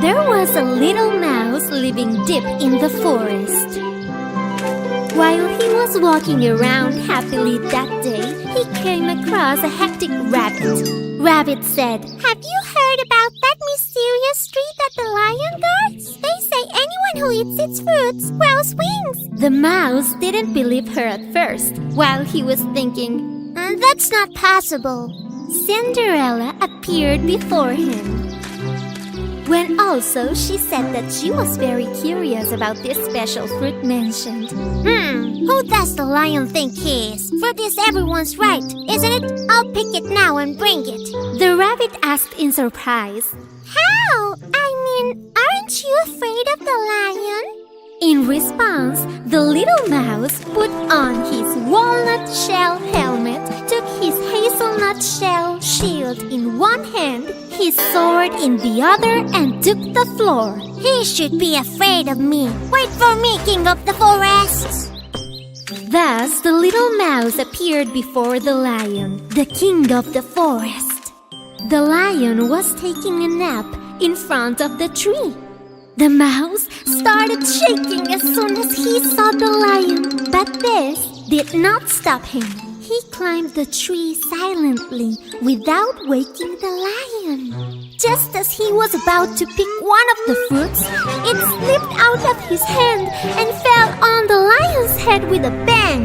There was a little mouse living deep in the forest. While he was walking around happily that day, he came across a hectic rabbit. Rabbit said, "Have you heard about that mysterious tree that the lion guards? They say anyone who eats its fruits grows wings." The mouse didn't believe her at first. While he was thinking, That's not possible. Cinderella appeared before him. When also she said that she was very curious about this special fruit mentioned. Who does the lion think he is? Fruit is everyone's right, isn't it? I'll pick it now and bring it. The rabbit asked in surprise. How? Aren't you afraid of the lion? In response, the little mouse put on his walnut shell helmet, took his hazelnut shell shield in one hand, his sword in the other, and took the floor. He should be afraid of me. Wait for me, king of the forest. Thus, the little mouse appeared before the lion, the king of the forest. The lion was taking a nap in front of the tree. The mouse started shaking as soon as he saw the lion, but this did not stop him. He climbed the tree silently without waking the lion. Just as he was about to pick one of the fruits, it slipped out of his hand and fell on the lion's head with a bang.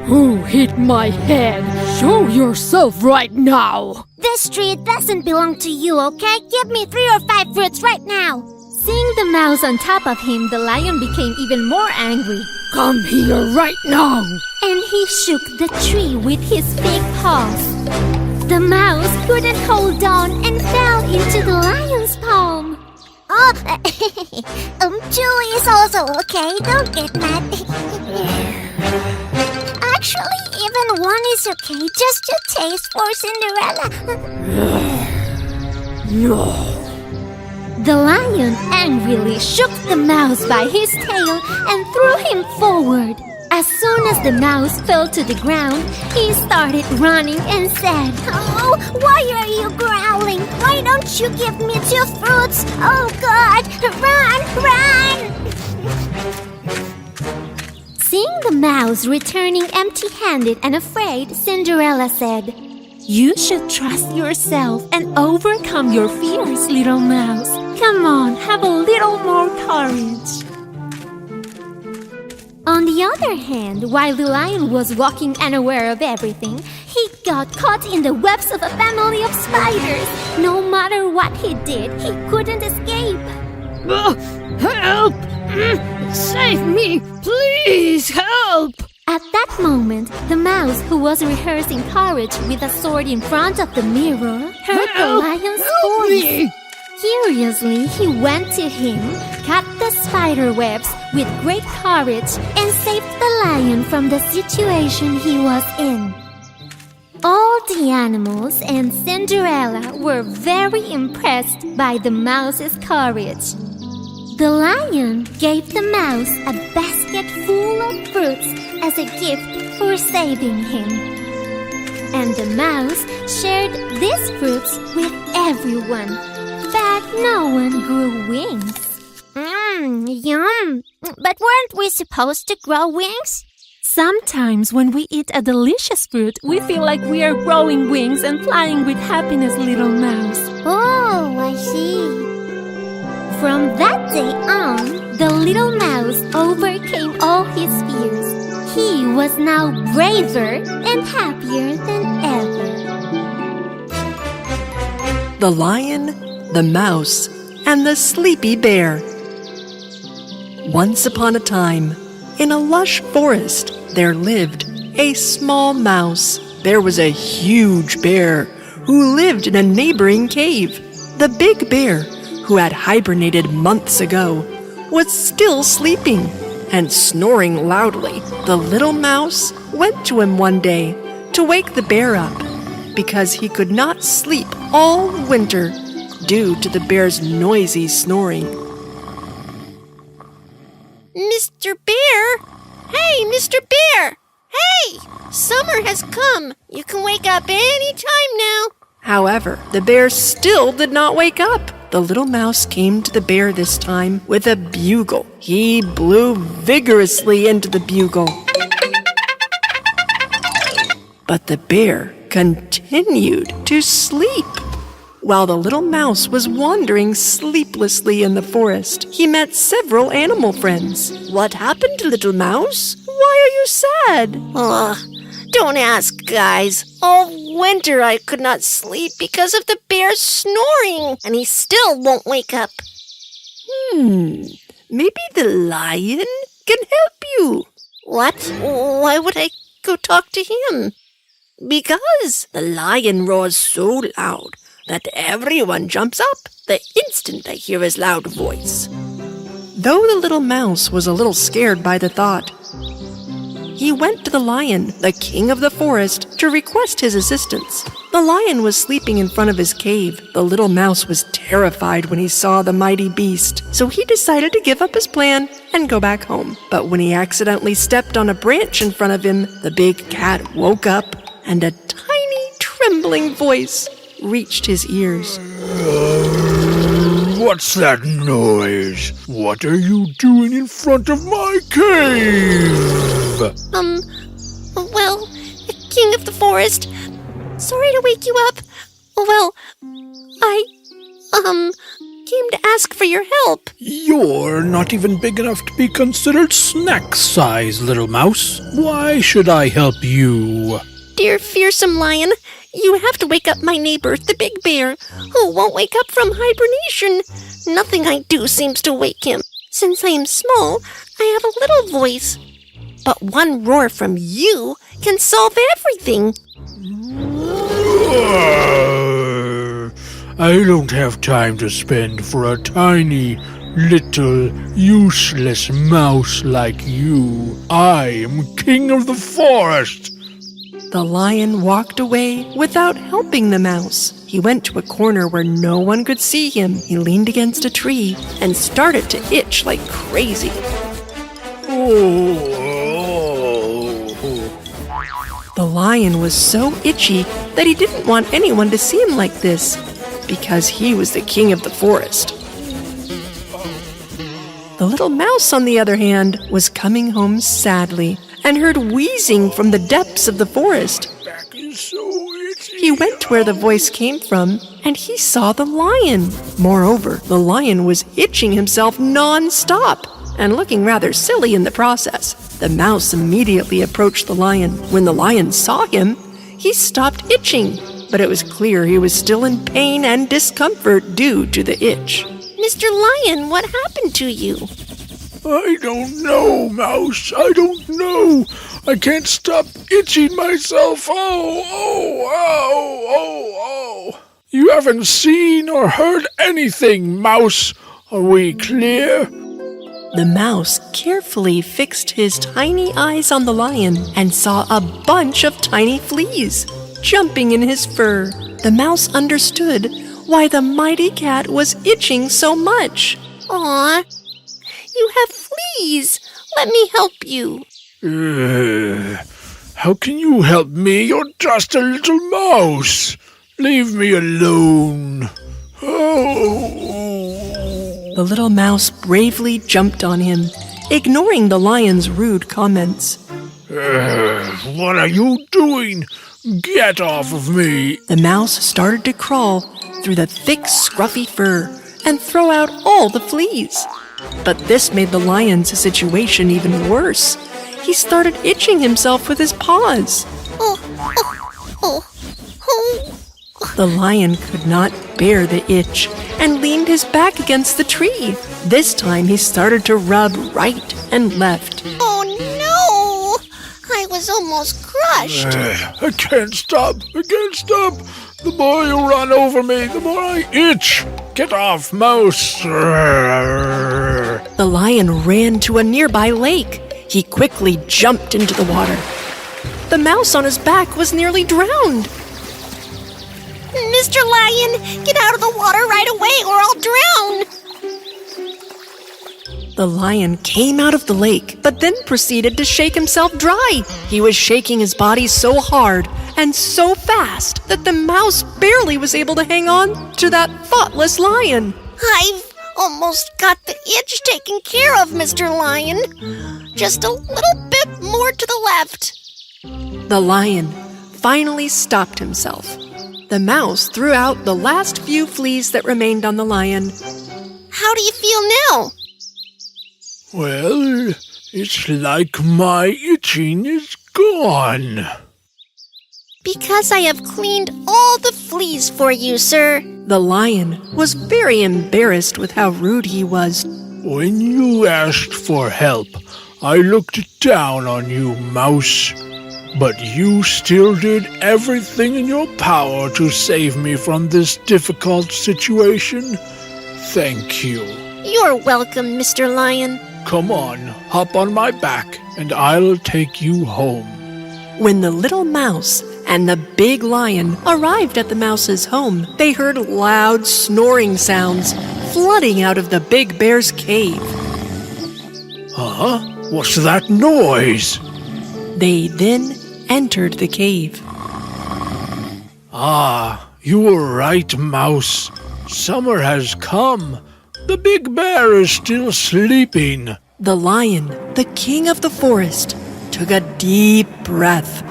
Who hit my head? Show yourself right now! This tree doesn't belong to you, okay? Give me 3 or 5 fruits right now. Seeing the mouse on top of him, the lion became even more angry. Come here right now! And he shook the tree with his big paws. The mouse couldn't hold on and fell into the lion's palm. Oh, two is also okay. Don't get mad. Actually, even one is okay. Just a taste for Cinderella. No! The lion angrily shook the mouse by his tail and threw him forward. As soon as the mouse fell to the ground, he started running and said, Oh, why are you growling? Why don't you give me 2 fruits? Oh, God! Run! Run! Seeing the mouse returning empty-handed and afraid, Cinderella said, "You should trust yourself and overcome your fears, little mouse. Come on, have a little more courage." On the other hand, while the lion was walking unaware of everything, he got caught in the webs of a family of spiders. No matter what he did, he couldn't escape. Help! Save me! Please help! At that moment, the mouse, who was rehearsing courage with a sword in front of the mirror, heard the lion's voice. Curiously, he went to him, cut the spider webs with great courage, and saved the lion from the situation he was in. All the animals and Cinderella were very impressed by the mouse's courage. The lion gave the mouse a basket full of fruits as a gift for saving him. And the mouse shared these fruits with everyone. But no one grew wings. Yum! But weren't we supposed to grow wings? Sometimes when we eat a delicious fruit, we feel like we are growing wings and flying with happiness, little mouse. Oh, I see. From that day on, the little mouse overcame all his fears. He was now braver and happier than ever. The Lion, the Mouse, and the Sleepy Bear. Once upon a time, in a lush forest, there lived a small mouse. There was a huge bear who lived in a neighboring cave. The big bear, who had hibernated months ago, was still sleeping and snoring loudly. The little mouse went to him one day to wake the bear up because he could not sleep all winter due to the bear's noisy snoring. Mr. Bear? Hey, Mr. Bear! Hey! Summer has come. You can wake up any time now. However, the bear still did not wake up. The little mouse came to the bear this time with a bugle. He blew vigorously into the bugle. But the bear continued to sleep. While the little mouse was wandering sleeplessly in the forest, he met several animal friends. "What happened, little mouse? Why are you sad?" Don't ask, guys. All winter I could not sleep because of the bear snoring, and he still won't wake up. Maybe the lion can help you. What? Why would I go talk to him? Because the lion roars so loud that everyone jumps up the instant they hear his loud voice. Though the little mouse was a little scared by the thought, he went to the lion, the king of the forest, to request his assistance. The lion was sleeping in front of his cave. The little mouse was terrified when he saw the mighty beast, so he decided to give up his plan and go back home. But when he accidentally stepped on a branch in front of him, the big cat woke up and a tiny, trembling voice reached his ears. What's that noise? What are you doing in front of my cave? Well, king of the forest, sorry to wake you up. Well, I came to ask for your help. You're not even big enough to be considered snack size, little mouse. Why should I help you? Dear fearsome lion, you have to wake up my neighbor, the big bear, who won't wake up from hibernation. Nothing I do seems to wake him. Since I am small, I have a little voice. But one roar from you can solve everything. I don't have time to spend for a tiny, little, useless mouse like you. I am king of the forest. The lion walked away without helping the mouse. He went to a corner where no one could see him. He leaned against a tree and started to itch like crazy. The lion was so itchy that he didn't want anyone to see him like this, because he was the king of the forest. The little mouse, on the other hand, was coming home sadly and heard wheezing from the depths of the forest. Back is so itchy. He went to where the voice came from, and he saw the lion. Moreover, the lion was itching himself non-stop and looking rather silly in the process. The mouse immediately approached the lion. When the lion saw him, he stopped itching, but it was clear he was still in pain and discomfort due to the itch. Mr. Lion, what happened to you? I don't know, Mouse. I don't know. I can't stop itching myself. Oh. You haven't seen or heard anything, Mouse. Are we clear? The mouse carefully fixed his tiny eyes on the lion and saw a bunch of tiny fleas jumping in his fur. The mouse understood why the mighty cat was itching so much. Aw, you have fleas. Let me help you. How can you help me? You're just a little mouse. Leave me alone. The little mouse bravely jumped on him, ignoring the lion's rude comments. What are you doing? Get off of me. The mouse started to crawl through the thick, scruffy fur and throw out all the fleas. But this made the lion's situation even worse. He started itching himself with his paws. Oh. The lion could not bear the itch and leaned his back against the tree. This time he started to rub right and left. Oh no! I was almost crushed. I can't stop. The more you run over me, the more I itch. Get off, mouse. The lion ran to a nearby lake. He quickly jumped into the water. The mouse on his back was nearly drowned. Mr. Lion, get out of the water right away or I'll drown. The lion came out of the lake, but then proceeded to shake himself dry. He was shaking his body so hard and so fast that the mouse barely was able to hang on to that thoughtless lion. I've almost got the itch taken care of, Mr. Lion. Just a little bit more to the left. The lion finally stopped himself. The mouse threw out the last few fleas that remained on the lion. How do you feel now? Well, it's like my itching is gone. Because I have cleaned all the fleas for you, sir. The lion was very embarrassed with how rude he was. When you asked for help, I looked down on you, mouse. But you still did everything in your power to save me from this difficult situation. Thank you. You're welcome, Mr. Lion. Come on, hop on my back, and I'll take you home. When the little mouse and the big lion arrived at the mouse's home, they heard loud snoring sounds flooding out of the big bear's cave. Huh? What's that noise? They then entered the cave. Ah, you were right, mouse. Summer has come. The big bear is still sleeping. The lion, the king of the forest, took a deep breath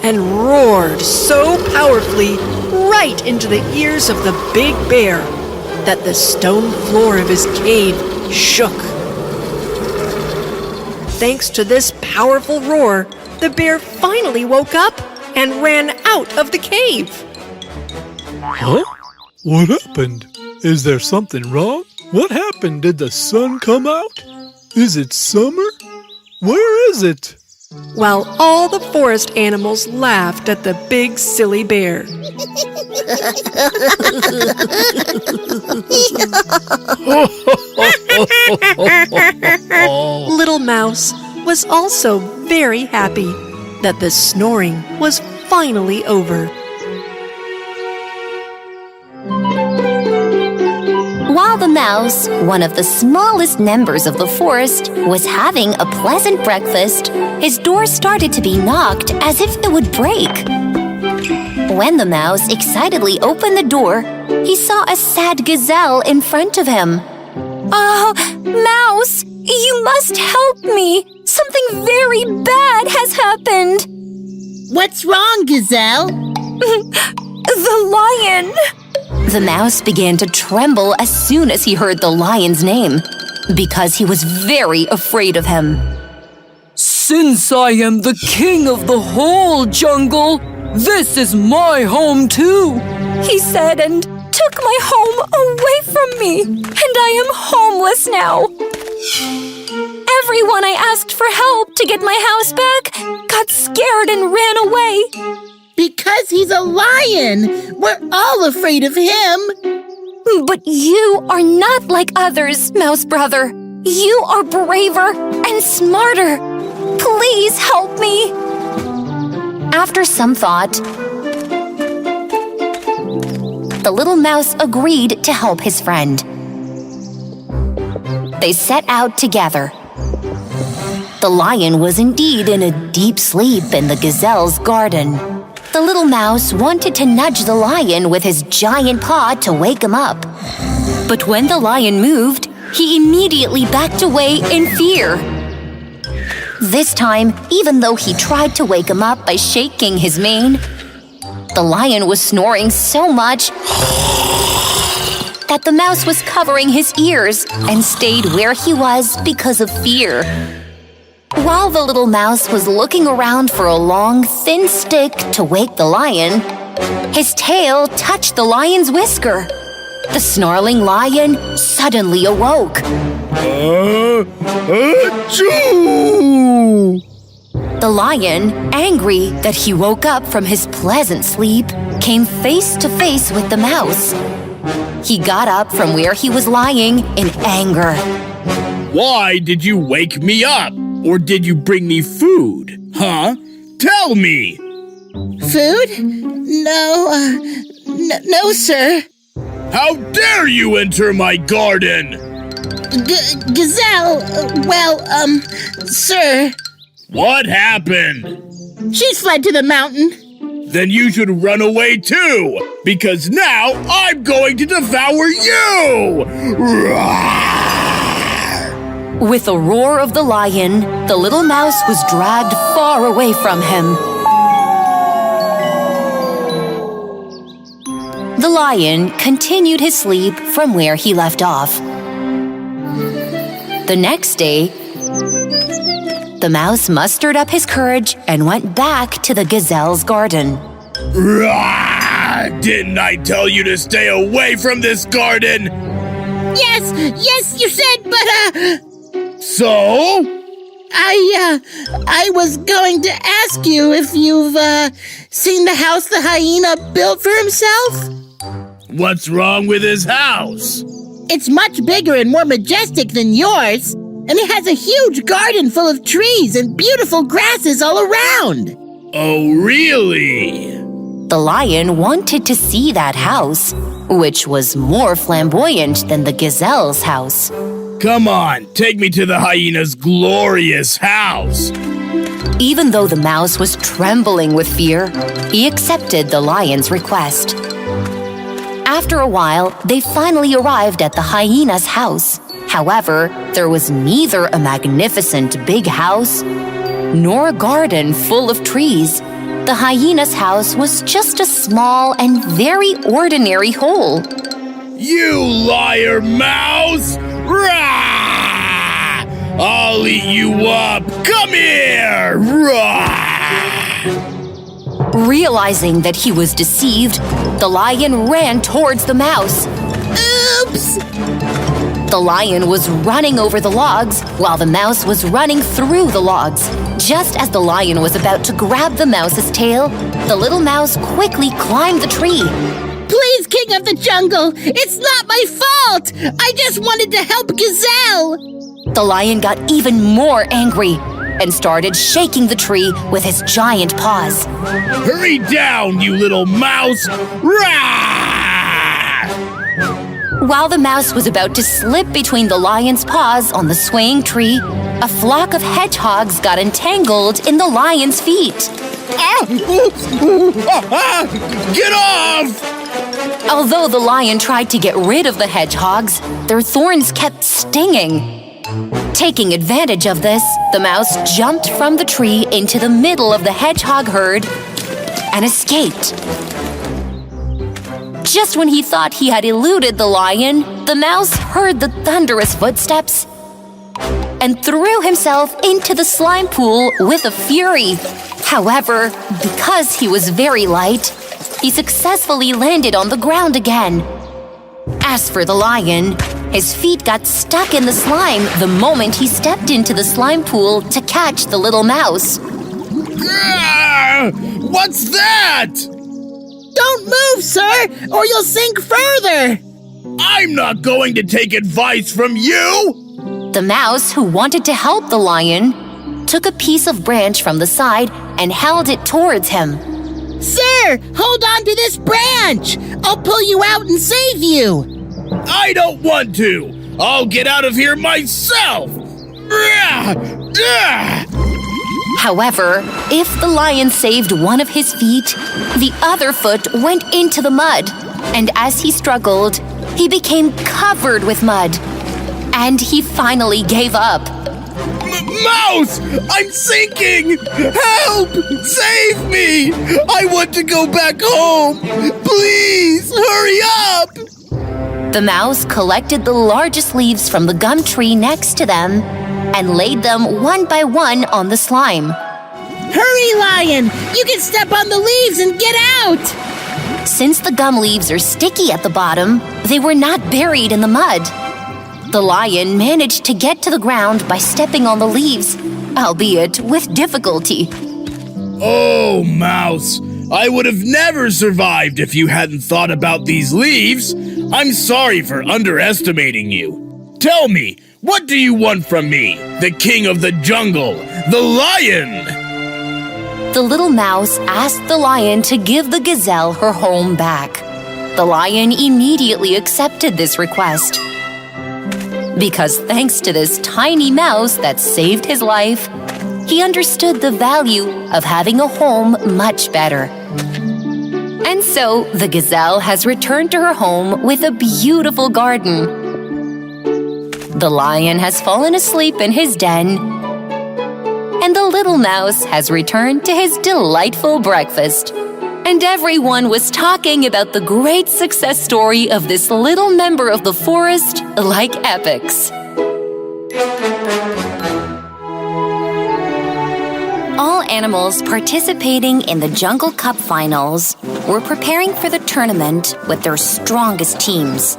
and roared so powerfully right into the ears of the big bear that the stone floor of his cave shook. Thanks to this powerful roar, the bear finally woke up and ran out of the cave. Huh? What happened? Is there something wrong? What happened? Did the sun come out? Is it summer? Where is it? While all the forest animals laughed at the big silly bear. Little Mouse was also very happy that the snoring was finally over. While the mouse, one of the smallest members of the forest, was having a pleasant breakfast, his door started to be knocked as if it would break. When the mouse excitedly opened the door, he saw a sad gazelle in front of him. "Oh, Mouse, you must help me! Something very bad has happened!" What's wrong, Gazelle? The lion! The mouse began to tremble as soon as he heard the lion's name, because he was very afraid of him. Since I am the king of the whole jungle, this is my home too, He said and took my home away from me, and I am homeless now. Everyone I asked for help to get my house back got scared and ran away. Because he's a lion. We're all afraid of him. But you are not like others, Mouse Brother. You are braver and smarter. Please help me. After some thought, the little mouse agreed to help his friend. They set out together. The lion was indeed in a deep sleep in the gazelle's garden. The little mouse wanted to nudge the lion with his giant paw to wake him up. But when the lion moved, he immediately backed away in fear. This time, even though he tried to wake him up by shaking his mane, the lion was snoring so much that the mouse was covering his ears and stayed where he was because of fear. While the little mouse was looking around for a long, thin stick to wake the lion, his tail touched the lion's whisker. The snarling lion suddenly awoke. Achoo! The lion, angry that he woke up from his pleasant sleep, came face to face with the mouse. He got up from where he was lying in anger. Why did you wake me up? Or did you bring me food? Huh? Tell me! Food? No, sir. How dare you enter my garden? Gazelle, sir. What happened? She's fled to the mountain. Then you should run away too, because now I'm going to devour you! Roar! With a roar of the lion, the little mouse was dragged far away from him. The lion continued his sleep from where he left off. The next day, the mouse mustered up his courage and went back to the gazelle's garden. Roar! Didn't I tell you to stay away from this garden? Yes, you said, but, So? I was going to ask you if you've, seen the house the hyena built for himself? What's wrong with his house? It's much bigger and more majestic than yours, and it has a huge garden full of trees and beautiful grasses all around. Oh, really? The lion wanted to see that house, which was more flamboyant than the gazelle's house. Come on, take me to the hyena's glorious house. Even though the mouse was trembling with fear, he accepted the lion's request. After a while, they finally arrived at the hyena's house. However, there was neither a magnificent big house nor a garden full of trees. The hyena's house was just a small and very ordinary hole. You liar mouse! Rah! I'll eat you up! Come here! Rah! Realizing that he was deceived, the lion ran towards the mouse. Oops! The lion was running over the logs while the mouse was running through the logs. Just as the lion was about to grab the mouse's tail, the little mouse quickly climbed the tree. Please, King of the Jungle, it's not my fault! I just wanted to help Gazelle! The lion got even more angry and started shaking the tree with his giant paws. Hurry down, you little mouse! Rah! While the mouse was about to slip between the lion's paws on the swaying tree, a flock of hedgehogs got entangled in the lion's feet. Get off! Although the lion tried to get rid of the hedgehogs, their thorns kept stinging. Taking advantage of this, the mouse jumped from the tree into the middle of the hedgehog herd and escaped. Just when he thought he had eluded the lion, the mouse heard the thunderous footsteps and threw himself into the slime pool with a fury. However, because he was very light, he successfully landed on the ground again. As for the lion, his feet got stuck in the slime the moment he stepped into the slime pool to catch the little mouse. What's that? Don't move, sir, or you'll sink further! I'm not going to take advice from you! The mouse, who wanted to help the lion, took a piece of branch from the side and held it towards him. Sir, hold on to this branch! I'll pull you out and save you! I don't want to! I'll get out of here myself! However, if the lion saved one of his feet, the other foot went into the mud, and as he struggled, he became covered with mud. And he finally gave up. Mouse! I'm sinking! Help! Save me! I want to go back home! Please, hurry up! The mouse collected the largest leaves from the gum tree next to them and laid them one by one on the slime. Hurry, Lion! You can step on the leaves and get out! Since the gum leaves are sticky at the bottom, they were not buried in the mud. The lion managed to get to the ground by stepping on the leaves, albeit with difficulty. Oh, Mouse, I would have never survived if you hadn't thought about these leaves. I'm sorry for underestimating you. Tell me, what do you want from me, the king of the jungle, the lion? The little mouse asked the lion to give the gazelle her home back. The lion immediately accepted this request. Because thanks to this tiny mouse that saved his life, he understood the value of having a home much better. And so the gazelle has returned to her home with a beautiful garden. The lion has fallen asleep in his den, and the little mouse has returned to his delightful breakfast. And everyone was talking about the great success story of this little member of the forest like epics. All animals participating in the Jungle Cup finals were preparing for the tournament with their strongest teams.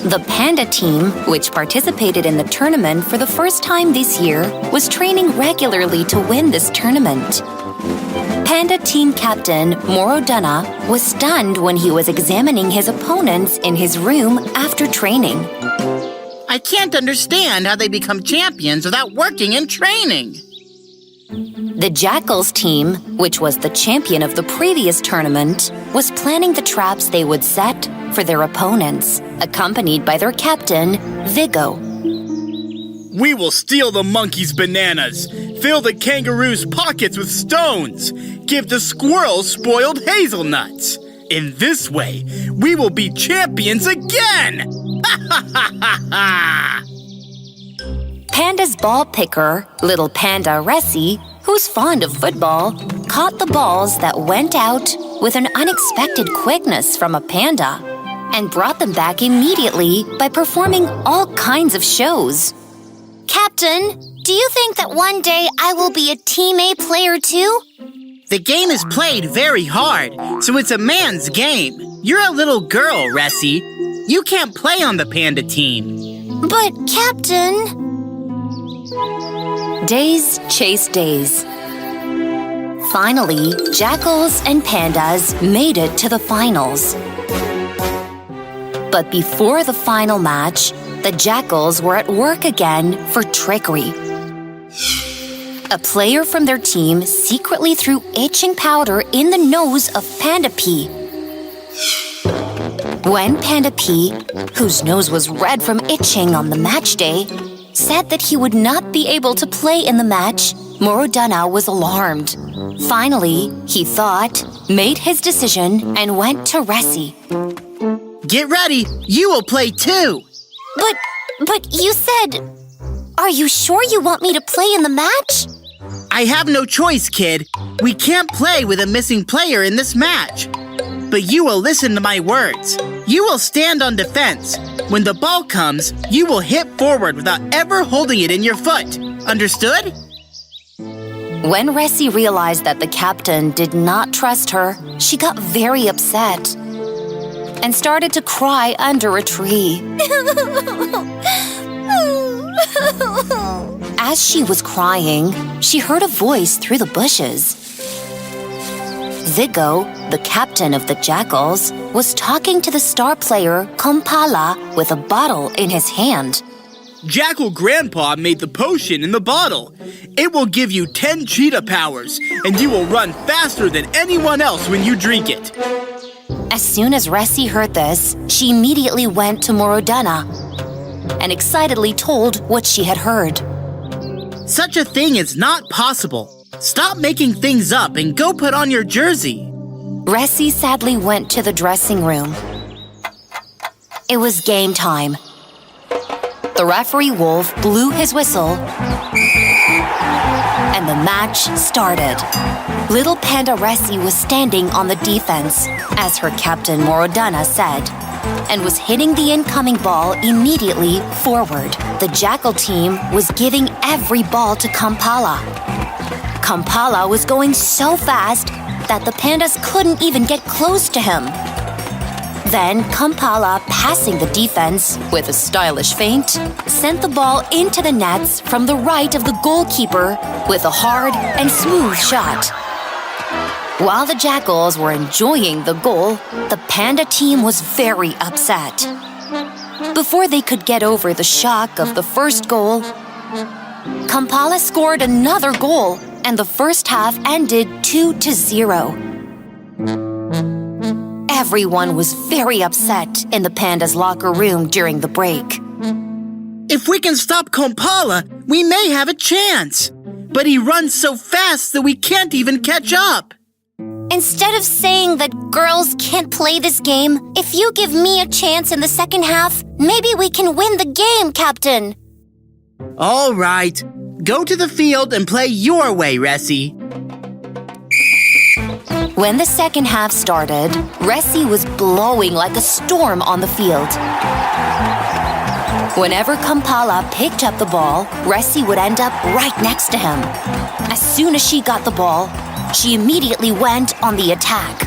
The panda team, which participated in the tournament for the first time this year, was training regularly to win this tournament. Panda team captain Morodana was stunned when he was examining his opponents in his room after training. I can't understand how they become champions without working and training. The Jackals team, which was the champion of the previous tournament, was planning the traps they would set for their opponents, accompanied by their captain, Viggo. We will steal the monkey's bananas, fill the kangaroo's pockets with stones, give the squirrels spoiled hazelnuts. In this way, we will be champions again! Ha ha ha ha ha! Panda's ball picker, little panda Ressi, who's fond of football, caught the balls that went out with an unexpected quickness from a panda and brought them back immediately by performing all kinds of shows. Captain, do you think that one day I will be a Team A player too? The game is played very hard, so it's a man's game. You're a little girl, Ressi. You can't play on the panda team. But, Captain... Days chased days. Finally, jackals and pandas made it to the finals. But before the final match, the jackals were at work again for trickery. A player from their team secretly threw itching powder in the nose of Panda P. When Panda P, whose nose was red from itching on the match day, said that he would not be able to play in the match, Morodana was alarmed. Finally, he thought, made his decision, and went to Ressi. Get ready! You will play too! But you said... Are you sure you want me to play in the match? I have no choice, kid. We can't play with a missing player in this match. But you will listen to my words. You will stand on defense. When the ball comes, you will hit forward without ever holding it in your foot. Understood? When Ressi realized that the captain did not trust her, she got very upset and started to cry under a tree. As she was crying, she heard a voice through the bushes. Viggo, the captain of the jackals, was talking to the star player Kompala with a bottle in his hand. Jackal Grandpa made the potion in the bottle. It will give you 10 cheetah powers, and you will run faster than anyone else when you drink it. As soon as Ressi heard this, she immediately went to Morodana and excitedly told what she had heard. Such a thing is not possible. Stop making things up and go put on your jersey. Ressi sadly went to the dressing room. It was game time. The referee Wolf blew his whistle, and the match started. Little Panda Ressi was standing on the defense, as her captain Morodana said, and was hitting the incoming ball immediately forward. The Jackal team was giving every ball to Kompala. Kompala was going so fast that the pandas couldn't even get close to him. Then Kompala, passing the defense with a stylish feint, sent the ball into the nets from the right of the goalkeeper with a hard and smooth shot. While the Jackals were enjoying the goal, the Panda team was very upset. Before they could get over the shock of the first goal, Kompala scored another goal, and the first half ended 2-0. Everyone was very upset in the Panda's locker room during the break. If we can stop Kompala, we may have a chance. But he runs so fast that we can't even catch up. Instead of saying that girls can't play this game, if you give me a chance in the second half, maybe we can win the game, Captain. All right. Go to the field and play your way, Ressie. When the second half started, Ressie was blowing like a storm on the field. Whenever Kampala picked up the ball, Ressie would end up right next to him. As soon as she got the ball, she immediately went on the attack.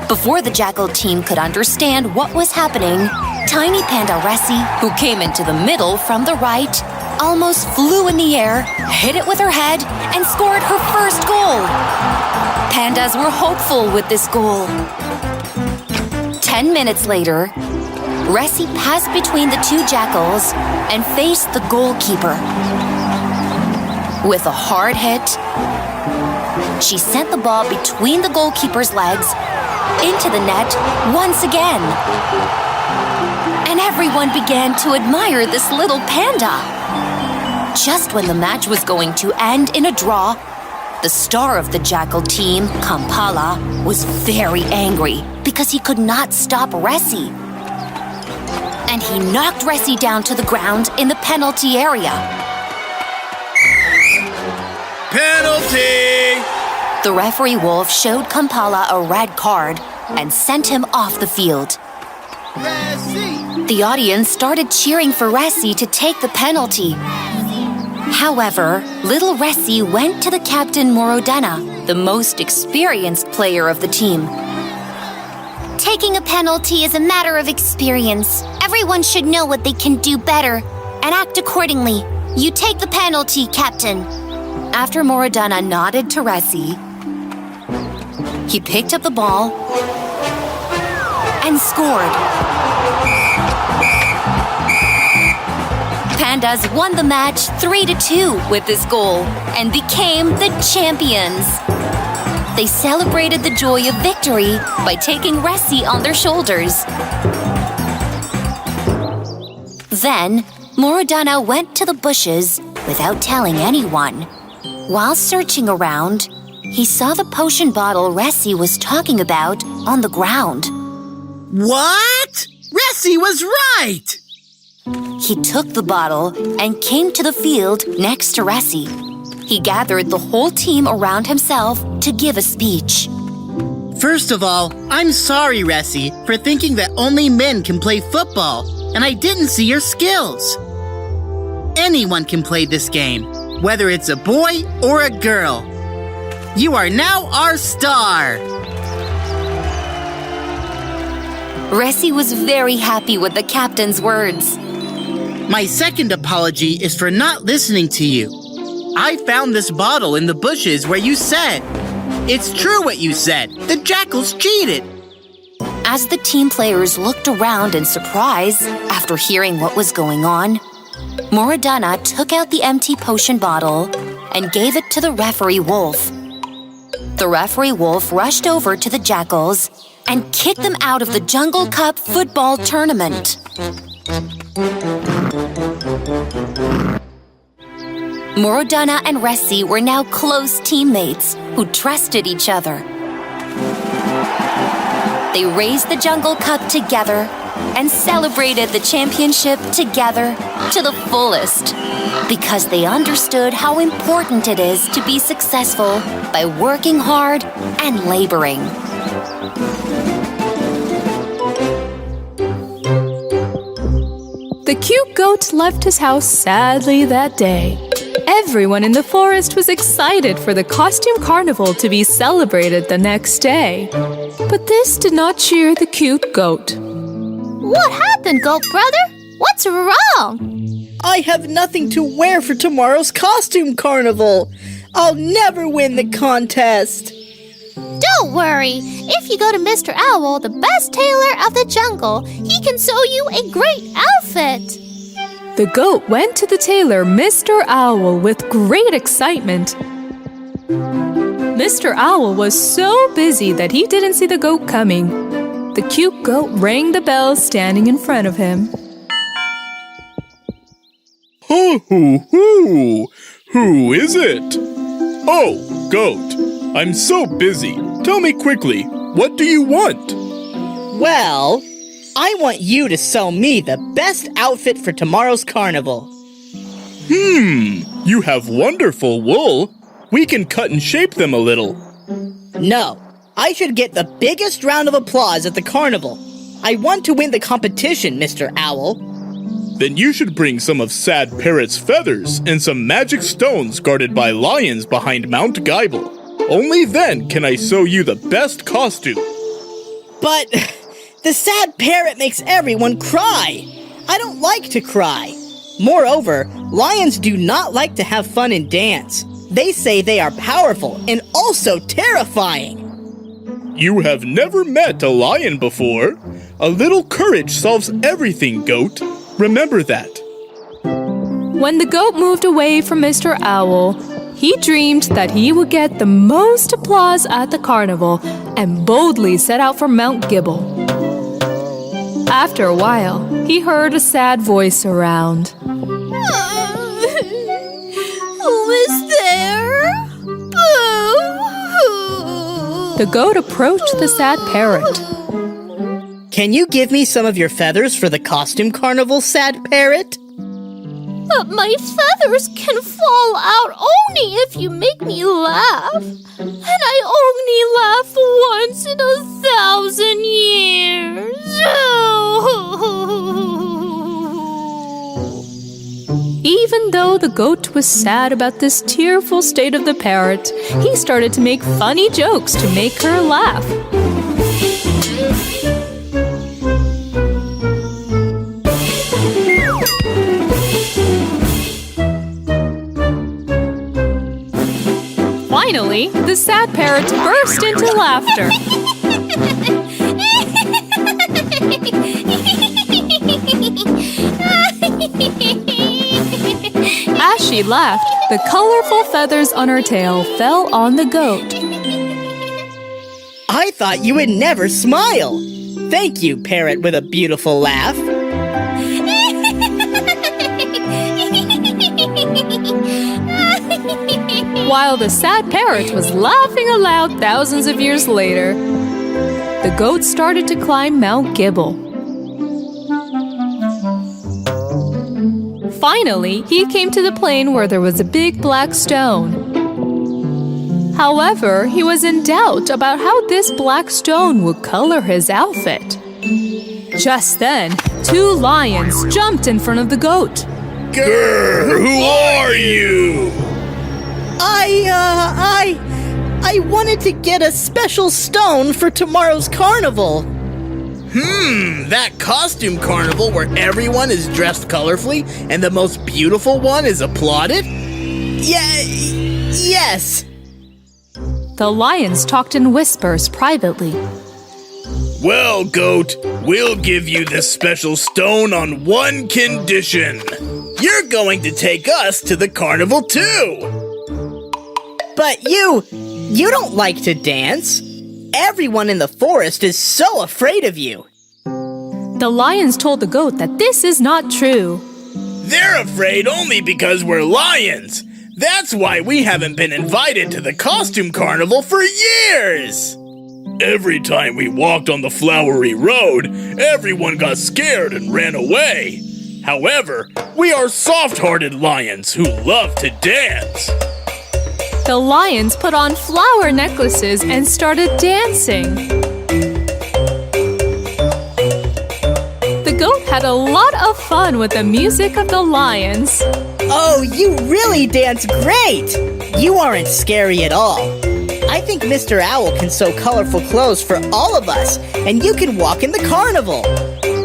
Before the Jackal team could understand what was happening, Tiny Panda Ressie, who came into the middle from the right, almost flew in the air, hit it with her head, and scored her first goal. Pandas were hopeful with this goal. 10 minutes later, Ressie passed between the two jackals and faced the goalkeeper. With a hard hit, she sent the ball between the goalkeeper's legs into the net once again. And everyone began to admire this little panda. Just when the match was going to end in a draw, the star of the Jackal team, Kampala, was very angry because he could not stop Ressie. And he knocked Ressie down to the ground in the penalty area. Penalty! The referee Wolf showed Kampala a red card and sent him off the field. Ressie! The audience started cheering for Ressie to take the penalty. However, little Ressie went to the captain Morodena, the most experienced player of the team. Taking a penalty is a matter of experience. Everyone should know what they can do better and act accordingly. You take the penalty, Captain. After Morodena nodded to Ressie, he picked up the ball and scored. Pandas won the match 3-2 with this goal and became the champions. They celebrated the joy of victory by taking Ressie on their shoulders. Then, Morodena went to the bushes without telling anyone. While searching around, he saw the potion bottle Ressie was talking about on the ground. What? Ressie was right! He took the bottle and came to the field next to Ressie. He gathered the whole team around himself to give a speech. First of all, I'm sorry, Ressie, for thinking that only men can play football, and I didn't see your skills. Anyone can play this game, whether it's a boy or a girl. You are now our star! Ressie was very happy with the captain's words. My second apology is for not listening to you. I found this bottle in the bushes where you said. It's true what you said. The jackals cheated. As the team players looked around in surprise after hearing what was going on, Morodena took out the empty potion bottle and gave it to the referee Wolf. The referee Wolf rushed over to the jackals and kicked them out of the Jungle Cup football tournament. Morodena and Ressie were now close teammates who trusted each other. They raised the Jungle Cup together and celebrated the championship together to the fullest because they understood how important it is to be successful by working hard and laboring. The cute goat left his house sadly that day. Everyone in the forest was excited for the costume carnival to be celebrated the next day. But this did not cheer the cute goat. What happened, Goat Brother? What's wrong? I have nothing to wear for tomorrow's costume carnival. I'll never win the contest. Don't worry. If you go to Mr. Owl, the best tailor of the jungle, he can sew you a great outfit. The goat went to the tailor, Mr. Owl, with great excitement. Mr. Owl was so busy that he didn't see the goat coming. The cute goat rang the bell standing in front of him. Ho, ho, ho! Who is it? Oh, goat. I'm so busy. Tell me quickly, what do you want? Well, I want you to sell me the best outfit for tomorrow's carnival. You have wonderful wool. We can cut and shape them a little. No, I should get the biggest round of applause at the carnival. I want to win the competition, Mr. Owl. Then you should bring some of Sad Parrot's feathers and some magic stones guarded by lions behind Mount Geibel. Only then can I sew you the best costume. But the sad parrot makes everyone cry. I don't like to cry. Moreover, lions do not like to have fun and dance. They say they are powerful and also terrifying. You have never met a lion before. A little courage solves everything, goat. Remember that. When the goat moved away from Mr. Owl, he dreamed that he would get the most applause at the carnival and boldly set out for Mount Gibble. After a while, he heard a sad voice around. Who is there? Boo-hoo. The goat approached the sad parrot. Can you give me some of your feathers for the costume carnival, sad parrot? But my feathers can fall out only if you make me laugh. And I only laugh once in 1,000 years. Even though the goat was sad about this tearful state of the parrot, he started to make funny jokes to make her laugh. Finally, the sad parrot burst into laughter. As she laughed, the colorful feathers on her tail fell on the goat. I thought you would never smile. Thank you, parrot with a beautiful laugh. While the sad parrot was laughing aloud thousands of years later, the goat started to climb Mount Gibble. Finally, he came to the plain where there was a big black stone. However, he was in doubt about how this black stone would color his outfit. Just then, 2 lions jumped in front of the goat. Grr, who are you? I wanted to get a special stone for tomorrow's carnival. That costume carnival where everyone is dressed colorfully and the most beautiful one is applauded? Yes. The lions talked in whispers privately. Well, goat, we'll give you this special stone on one condition. You're going to take us to the carnival too. But you don't like to dance. Everyone in the forest is so afraid of you. The lions told the goat that this is not true. They're afraid only because we're lions. That's why we haven't been invited to the costume carnival for years. Every time we walked on the flowery road, everyone got scared and ran away. However, we are soft-hearted lions who love to dance. The lions put on flower necklaces and started dancing. The goat had a lot of fun with the music of the lions. Oh, you really dance great! You aren't scary at all. I think Mr. Owl can sew colorful clothes for all of us, and you can walk in the carnival.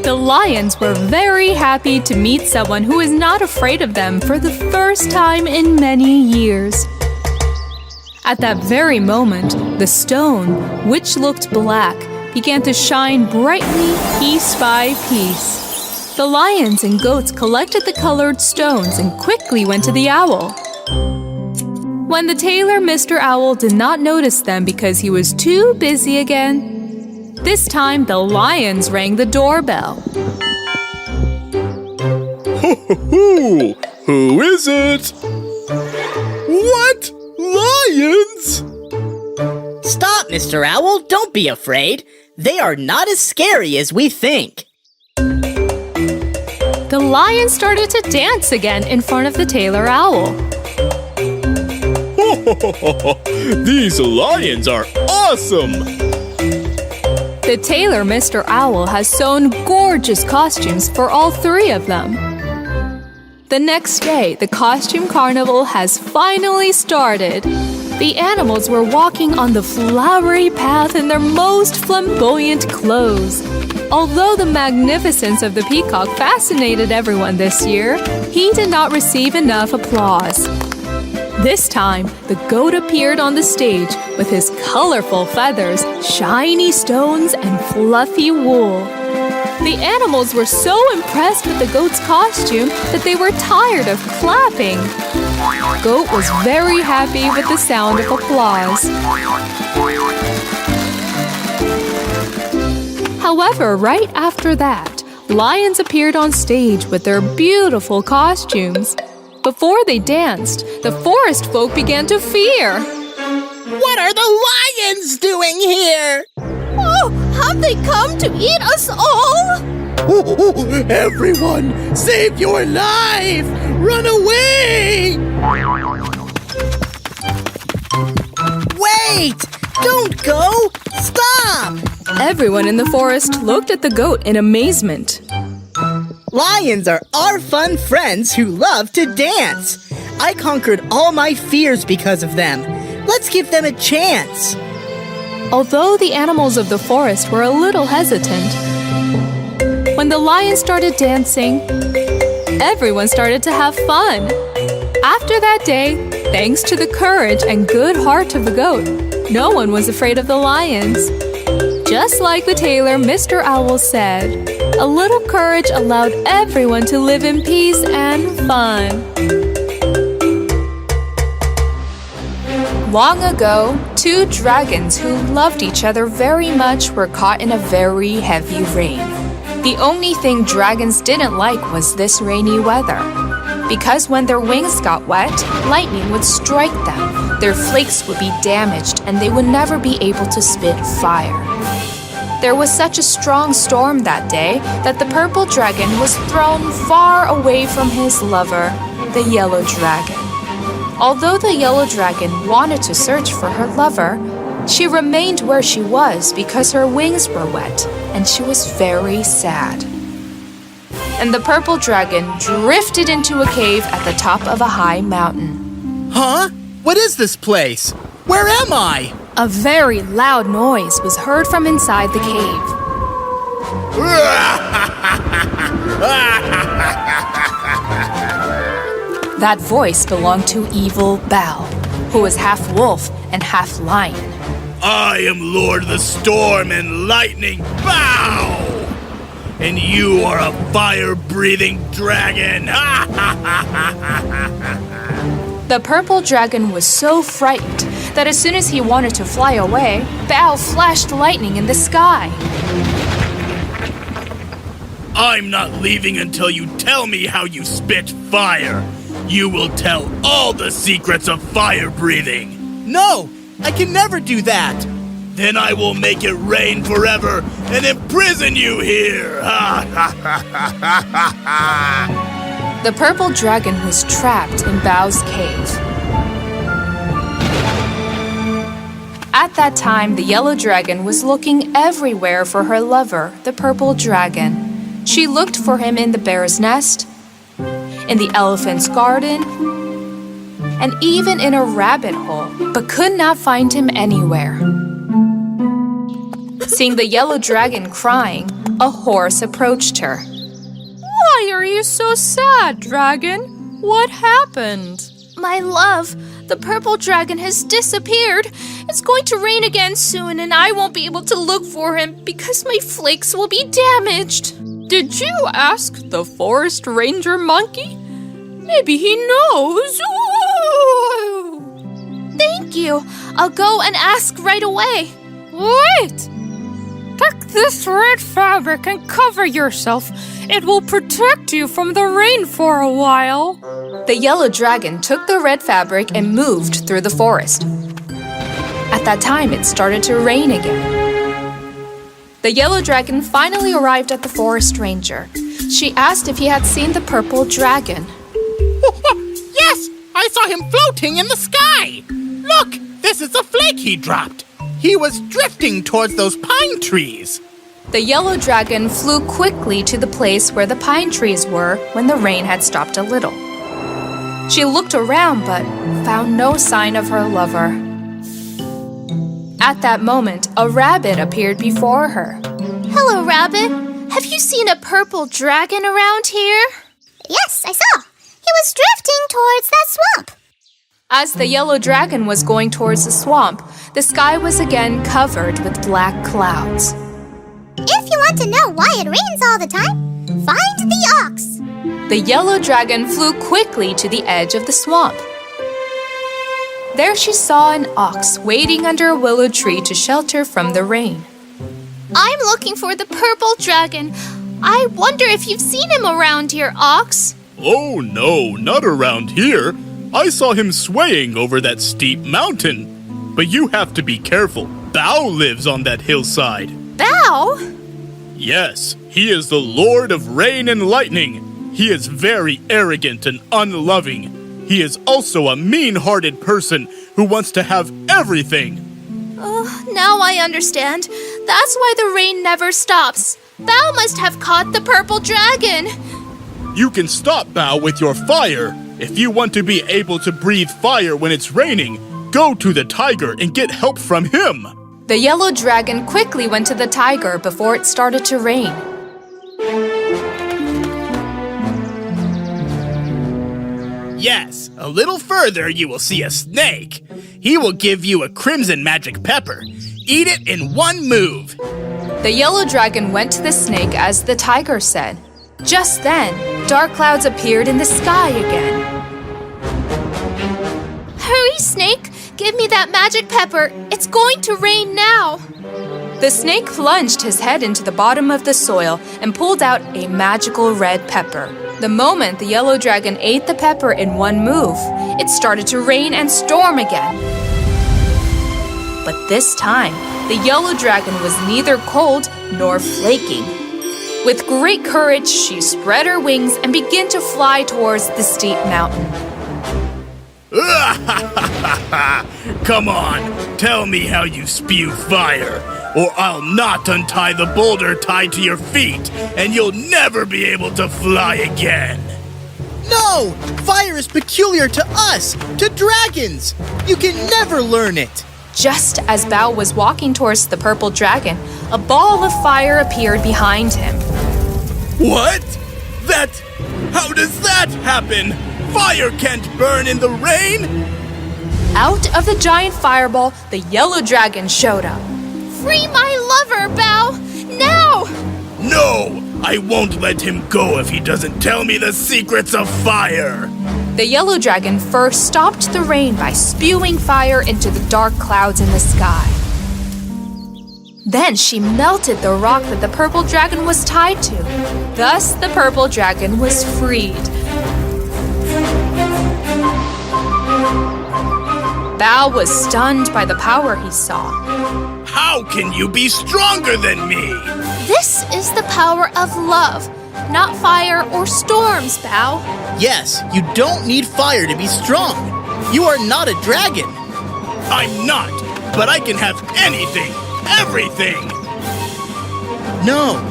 The lions were very happy to meet someone who is not afraid of them for the first time in many years. At that very moment, the stone, which looked black, began to shine brightly piece by piece. The lions and goats collected the colored stones and quickly went to the owl. When the tailor, Mr. Owl, did not notice them because he was too busy again, this time the lions rang the doorbell. Who is it? What? Lions? Stop, Mr. Owl. Don't be afraid. They are not as scary as we think. The lion started to dance again in front of the tailor owl. These lions are awesome! The tailor, Mr. Owl, has sewn gorgeous costumes for all three of them. The next day, the costume carnival has finally started. The animals were walking on the flowery path in their most flamboyant clothes. Although the magnificence of the peacock fascinated everyone this year, he did not receive enough applause. This time, the goat appeared on the stage with his colorful feathers, shiny stones, and fluffy wool. The animals were so impressed with the goat's costume that they were tired of clapping. Goat was very happy with the sound of applause. However, right after that, lions appeared on stage with their beautiful costumes. Before they danced, the forest folk began to fear. What are the lions doing here? Oh, have they come to eat us all? Everyone, save your life! Run away! Wait! Don't go! Stop! Everyone in the forest looked at the goat in amazement. Lions are our fun friends who love to dance. I conquered all my fears because of them. Let's give them a chance. Although the animals of the forest were a little hesitant, when the lions started dancing, everyone started to have fun. After that day, thanks to the courage and good heart of the goat, no one was afraid of the lions. Just like the tailor, Mr. Owl said, a little courage allowed everyone to live in peace and fun. Long ago, two dragons who loved each other very much were caught in a very heavy rain. The only thing dragons didn't like was this rainy weather. Because when their wings got wet, lightning would strike them, their flakes would be damaged, and they would never be able to spit fire. There was such a strong storm that day that the purple dragon was thrown far away from his lover, the yellow dragon. Although the yellow dragon wanted to search for her lover, she remained where she was because her wings were wet, and she was very sad. And the purple dragon drifted into a cave at the top of a high mountain. Huh? What is this place? Where am I? A very loud noise was heard from inside the cave. That voice belonged to Evil Bell, who was half wolf and half lion. I am Lord of the Storm and Lightning. Bow! And you are a fire-breathing dragon. The purple dragon was so frightened that as soon as he wanted to fly away, Bao flashed lightning in the sky. I'm not leaving until you tell me how you spit fire. You will tell all the secrets of fire breathing. No, I can never do that. Then I will make it rain forever and imprison you here. The purple dragon was trapped in Bao's cave. At that time, the yellow dragon was looking everywhere for her lover, the purple dragon. She looked for him in the bear's nest, in the elephant's garden, and even in a rabbit hole, but could not find him anywhere. Seeing the yellow dragon crying, a horse approached her. Why are you so sad, dragon? What happened? My love, the purple dragon has disappeared. It's going to rain again soon, and I won't be able to look for him because my flakes will be damaged. Did you ask the forest ranger monkey? Maybe he knows. Ooh. Thank you. I'll go and ask right away. Wait! Take this red fabric and cover yourself. It will protect you from the rain for a while. The yellow dragon took the red fabric and moved through the forest. At that time, it started to rain again. The yellow dragon finally arrived at the forest ranger. She asked if he had seen the purple dragon. Yes, I saw him floating in the sky. Look, this is a flake he dropped. He was drifting towards those pine trees. The yellow dragon flew quickly to the place where the pine trees were when the rain had stopped a little. She looked around but found no sign of her lover. At that moment, a rabbit appeared before her. Hello, Rabbit. Have you seen a purple dragon around here? Yes, I saw. He was drifting towards that swamp. As the yellow dragon was going towards the swamp, the sky was again covered with black clouds. If you want to know why it rains all the time, find the ox. The yellow dragon flew quickly to the edge of the swamp. There she saw an ox waiting under a willow tree to shelter from the rain. I'm looking for the purple dragon. I wonder if you've seen him around here, Ox. Oh no, not around here. I saw him swaying over that steep mountain. But you have to be careful. Bao lives on that hillside. Bao? Yes, he is the Lord of Rain and Lightning. He is very arrogant and unloving. He is also a mean-hearted person who wants to have everything. Oh, now I understand. That's why the rain never stops. Bao must have caught the purple dragon. You can stop Bao with your fire. If you want to be able to breathe fire when it's raining, go to the tiger and get help from him. The yellow dragon quickly went to the tiger before it started to rain. Yes, a little further you will see a snake. He will give you a crimson magic pepper. Eat it in one move. The yellow dragon went to the snake as the tiger said. Just then, dark clouds appeared in the sky again. Hurry, Snake! Give me that magic pepper. It's going to rain now. The snake plunged his head into the bottom of the soil and pulled out a magical red pepper. The moment the yellow dragon ate the pepper in one move, it started to rain and storm again. But this time, the yellow dragon was neither cold nor flaking. With great courage, she spread her wings and began to fly towards the steep mountain. Come on, tell me how you spew fire, or I'll not untie the boulder tied to your feet, and you'll never be able to fly again. No! Fire is peculiar to us, to dragons! You can never learn it! Just as Bao was walking towards the purple dragon, a ball of fire appeared behind him. What? How does that happen? Fire can't burn in the rain? Out of the giant fireball, the yellow dragon showed up. Free my lover, Bao! Now! No! I won't let him go if he doesn't tell me the secrets of fire! The yellow dragon first stopped the rain by spewing fire into the dark clouds in the sky. Then she melted the rock that the purple dragon was tied to. Thus, the purple dragon was freed. Bao was stunned by the power he saw. How can you be stronger than me? This is the power of love, not fire or storms, Bao. Yes, you don't need fire to be strong. You are not a dragon. I'm not, but I can have anything, everything. No,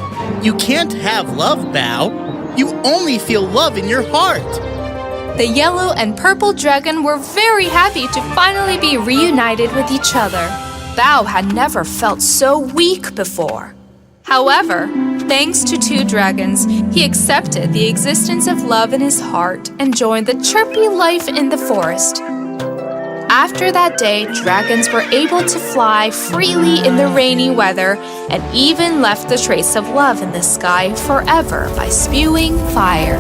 you can't have love, Bao. You only feel love in your heart. The yellow and purple dragon were very happy to finally be reunited with each other. Bao had never felt so weak before. However, thanks to two dragons, he accepted the existence of love in his heart and joined the chirpy life in the forest. After that day, dragons were able to fly freely in the rainy weather and even left the trace of love in the sky forever by spewing fire.